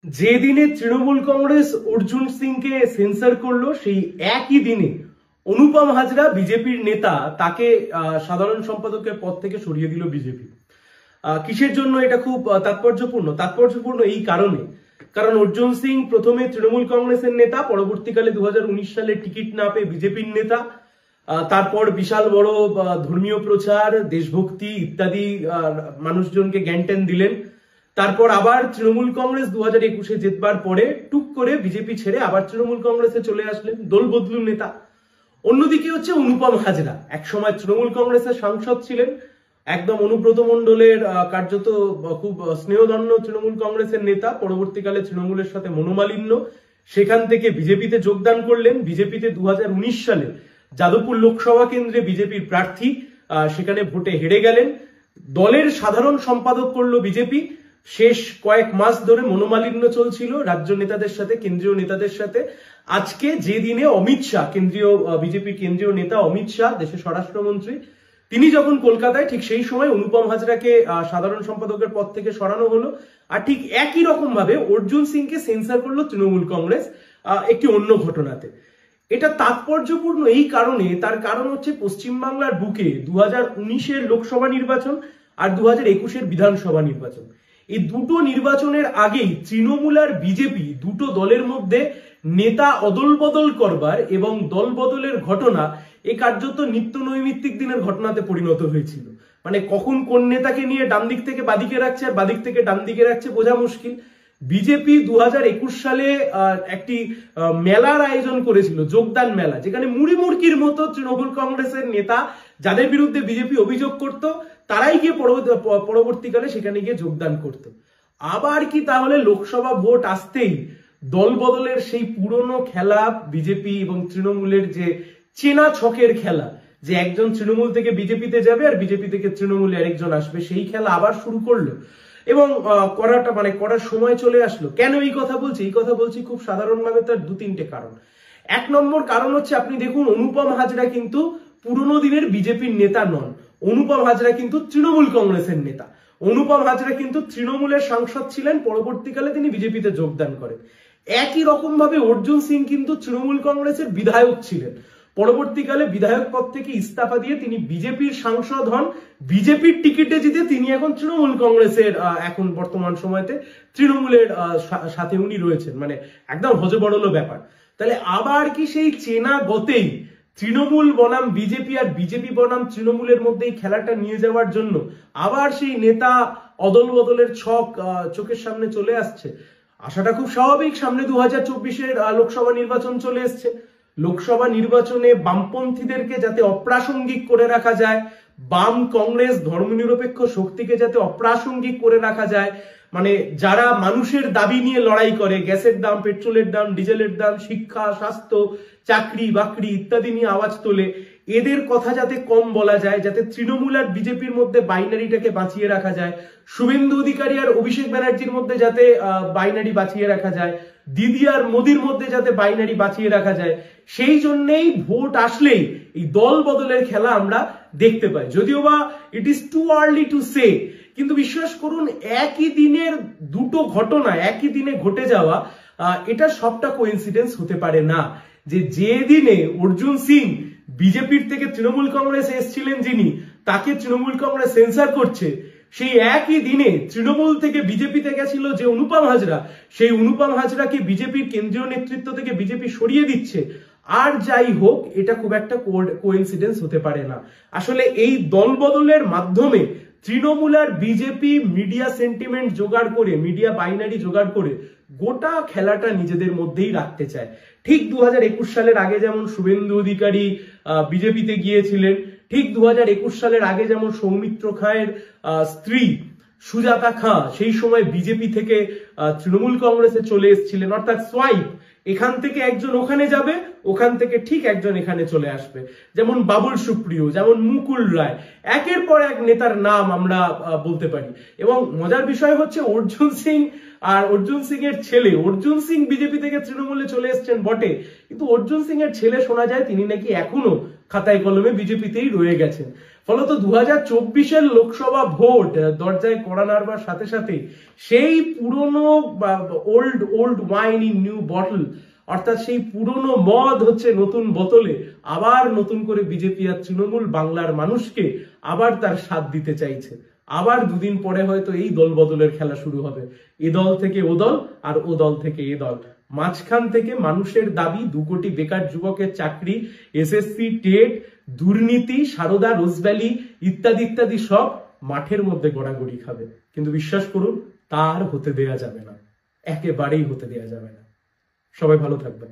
যে দিনে তৃণমূল কংগ্রেস অর্জুন সিংকে সেন্সর করলো সেই একই দিনে অনুপম হাজরা বিজেপির নেতা তাকে সাধারণ সম্পাদকের পদ থেকে সরিয়ে দিল বিজেপি। কিসের জন্য এটা খুব তাৎপর্যপূর্ণ এই কারণ অর্জুন সিং প্রথমে তৃণমূল কংগ্রেসের নেতা, পরবর্তীকালে 2019 সালে টিকিট না পেয়ে বিজেপির নেতা, তারপর বিশাল বড় ধর্মীয় প্রচার, দেশভক্তি ইত্যাদি মানুষজনকে জ্ঞান দিলেন। তারপর আবার তৃণমূল কংগ্রেস 2021-এ জেতবার পরে টুক করে বিজেপি ছেড়ে আবার তৃণমূল কংগ্রেসে চলে আসলেন, দল বদলু নেতা। অন্যদিকে হচ্ছে অনুপম হাজরা, একসময় তৃণমূল কংগ্রেসের সাংসদ ছিলেন, একদম অনুব্রত মণ্ডলের কার্যত খুব স্নেহধন্য তৃণমূল কংগ্রেসের নেতা। পরবর্তীকালে তৃণমূলের সাথে মনোমালিন্য, সেখান থেকে বিজেপিতে যোগদান করলেন। বিজেপিতে 2019 সালে যাদবপুর লোকসভা কেন্দ্রে বিজেপির প্রার্থী, সেখানে ভোটে হেরে গেলেন। দলের সাধারণ সম্পাদক করলো বিজেপি। শেষ কয়েক মাস ধরে মনোমালিন্য চলছিল রাজ্য নেতাদের সাথে, কেন্দ্রীয় নেতাদের সাথে। আজকে যে দিনে অমিত শাহ, বিজেপির কেন্দ্রীয় নেতা অমিত শাহ, দেশের স্বরাষ্ট্রমন্ত্রী, তিনি যখন কলকাতায়, ঠিক সেই সময় অনুপম হাজরাকে সাধারণ সম্পাদকের পদ থেকে সরানো হলো। আর ঠিক একই রকম ভাবে অর্জুন সিংকে সেন্সর করলো তৃণমূল কংগ্রেস একটি অন্য ঘটনাতে। এটা তাৎপর্যপূর্ণ এই কারণে, তার কারণ হচ্ছে পশ্চিমবাংলার বুকে 2019-এর লোকসভা নির্বাচন আর 2021-এর বিধানসভা নির্বাচন। এই দুটো নির্বাচনের আগেই তৃণমূল আর বিজেপি দুটো দলের মধ্যে নেতা অদল বদল করবার এবং দল বদলের ঘটনা এ কার্যত নিত্য নৈমিত্তিক দিনের ঘটনাতে পরিণত হয়েছিল। মানে কখন কোন নেতাকে নিয়ে ডান দিক থেকে বাদিকে রাখছে আর বাদিক থেকে ডান দিকে রাখছে বোঝা মুশকিল। বিজেপি 2021 সালে একটি মেলার আয়োজন করেছিল, যোগদান মেলা, যেখানে মুড়ি মুড়কির মতো তৃণমূল কংগ্রেসের নেতা যাদের বিরুদ্ধে বিজেপি অভিযোগ করত তারাই গিয়ে পরবর্তীকালে সেখানে গিয়ে যোগদান করত। আবার কি তাহলে লোকসভা ভোট আসতেই দল বদলের সেই পুরনো খেলা, বিজেপি এবং তৃণমূলের যে চেনা ছকের খেলা, যে একজন তৃণমূল থেকে বিজেপিতে যাবে আর বিজেপি থেকে তৃণমূলে আরেকজন আসবে, সেই খেলা আবার শুরু করলো এবং করার সময় চলে আসলো। কেন এই কথা বলছি? এই কথা বলছি খুব সাধারণভাবে, তার 2-3টে কারণ। 1 নম্বর কারণ হচ্ছে, আপনি দেখুন অনুপম হাজরা কিন্তু পুরনো দিনের বিজেপির নেতা নন। অনুপম হাজরা কিন্তু তৃণমূল কংগ্রেসের নেতা। অনুপম হাজরা কিন্তু তৃণমূলের সাংসদ ছিলেন, পরবর্তীকালে তিনি বিজেপিতে যোগদান করেন। একই রকম ভাবে অর্জুন সিং কিন্তু তৃণমূল কংগ্রেসের বিধায়ক ছিলেন, পরবর্তীকালে বিধায়ক পদ থেকে ইস্তফা দিয়ে তিনি বিজেপির সাংসদ হন। বিজেপির টিকিটে জিতে তিনি এখন তৃণমূল কংগ্রেসের, এখন বর্তমান সময়তে তৃণমূলের সাথে উনি রয়েছেন। মানে একদম হজবড়লো ব্যাপার। তাহলে আবার কি সেই চেনা গতেই তৃণমূল বনাম বিজেপি আর বিজেপি বনাম তৃণমূলের মধ্যে এই খেলাটা নিয়ে যাওয়ার জন্য আবার সেই নেতা অদল বদলের ছক চোখের সামনে চলে আসছে? আশাটা খুব স্বাভাবিক। সামনে 2024-এর লোকসভা নির্বাচন চলে এসছে। লোকসভা নির্বাচনে বামপন্থীদেরকে যাতে অপ্রাসঙ্গিক করে রাখা যায়, বাম কংগ্রেস ধর্মনিরপেক্ষ শক্তিকে যাতে অপ্রাসঙ্গিক করে রাখা যায়, মানে যারা মানুষের দাবি নিয়ে লড়াই করে, গ্যাসের দাম, পেট্রোলের দাম, ডিজেলের দাম, শিক্ষা, স্বাস্থ্য, চাকরি বাকরি ইত্যাদি নিয়ে আওয়াজ তোলে, এদের কথা যাতে কম বলা যায়, যাতে তৃণমূল আর বিজেপির মধ্যে বাইনারিটাকে বাঁচিয়ে রাখা যায়, শুভেন্দু অধিকারী আর অভিষেক ব্যানার্জির মধ্যে যাতে বাইনারি বাঁচিয়ে রাখা যায়, দিদি আর মোদির মধ্যে যাতে বাইনারি বাঁচিয়ে রাখা যায়, সেই জন্যই ভোট আসলেই এই দল বদলের খেলা আমরা দেখতে পাই। যদিও বা it is too early to say, কিন্তু বিশ্বাস করুন একই দিনের দুটো ঘটনা একই দিনে ঘটে যাওয়া, এটা সবটা কোইন্সিডেন্স হতে পারে না। যে দিনে অর্জুন সিং বিজেপির থেকে তৃণমূল কংগ্রেসে এসেছিলেন, যিনি, তাকে তৃণমূল কংগ্রেস সেন্সর করছে, সেই একই দিনে তৃণমূল থেকে বিজেপিতে গেছিল যে অনুপম হাজরা, সেই অনুপম হাজরাকে বিজেপির কেন্দ্রীয় নেতৃত্ব থেকে বিজেপি সরিয়ে দিচ্ছে। আর যাই হোক, এটা খুব একটা কোইন্সিডেন্স হতে পারে না। আসলে এই দল বদলের মাধ্যমে তৃণমূল আর বিজেপি মিডিয়া সেন্টিমেন্ট জোগাড় করে, মিডিয়া বাইনারি জোগাড় করে গোটা খেলাটা নিজেদের মধ্যেই রাখতে চায়। ঠিক 2021 সালের আগে যেমন শুভেন্দু অধিকারী বিজেপিতে গিয়েছিলেন, ঠিক 2021 সালের আগে যেমন সৌমিত্র খাঁয়ের স্ত্রী সুজাতা খাঁ সেই সময় বিজেপি থেকে তৃণমূল কংগ্রেসে চলে এসেছিলেন, অর্থাৎ সোয়াইপ, এখান থেকে একজন ওখানে যাবে, ওখান থেকে ঠিক একজন এখানে চলে আসবে। যেমন বাবুল সুপ্রিয়, যেমন মুকুল রায়, একের পর এক নেতার নাম আমরা বলতে পারি। এবং মজার বিষয় হচ্ছে অর্জুন সিং আর অর্জুন সিং এর ছেলে, অর্জুন সিং বিজেপি থেকে তৃণমূলে চলে এসেছেন বটে, কিন্তু অর্জুন সিং এর ছেলে শোনা যায় তিনি নাকি এখনো খাতায় কলমে বিজেপিতেই রয়ে গেছেন। ফলত 2024-এর লোকসভা ভোট দরজায় কড়া নাড়বার সাথে সাথে সেই পুরনো old wine in new bottle, অর্থাৎ সেই পুরনো মদ হচ্ছে নতুন বোতলে আবার নতুন করে বিজেপি আর তৃণমূল বাংলার মানুষকে আবার তার স্বাদ দিতে চাইছে। আবার দুদিন পরে হয়তো এই দল বদলের খেলা শুরু হবে, এ দল থেকে ও দল আর ও দল থেকে এ দল। মাঝখান থেকে মানুষের দাবি 2 কোটি বেকার যুবকের চাকরি, এসএসসি, টেট, দুর্নীতি, সারদা, রোজভ্যালি ইত্যাদি ইত্যাদি সব মাঠের মধ্যে গড়াগড়ি খাবে। কিন্তু বিশ্বাস করুন, তার হতে দেয়া যাবে না, একেবারেই হতে দেয়া যাবে না। সবাই ভালো থাকবেন।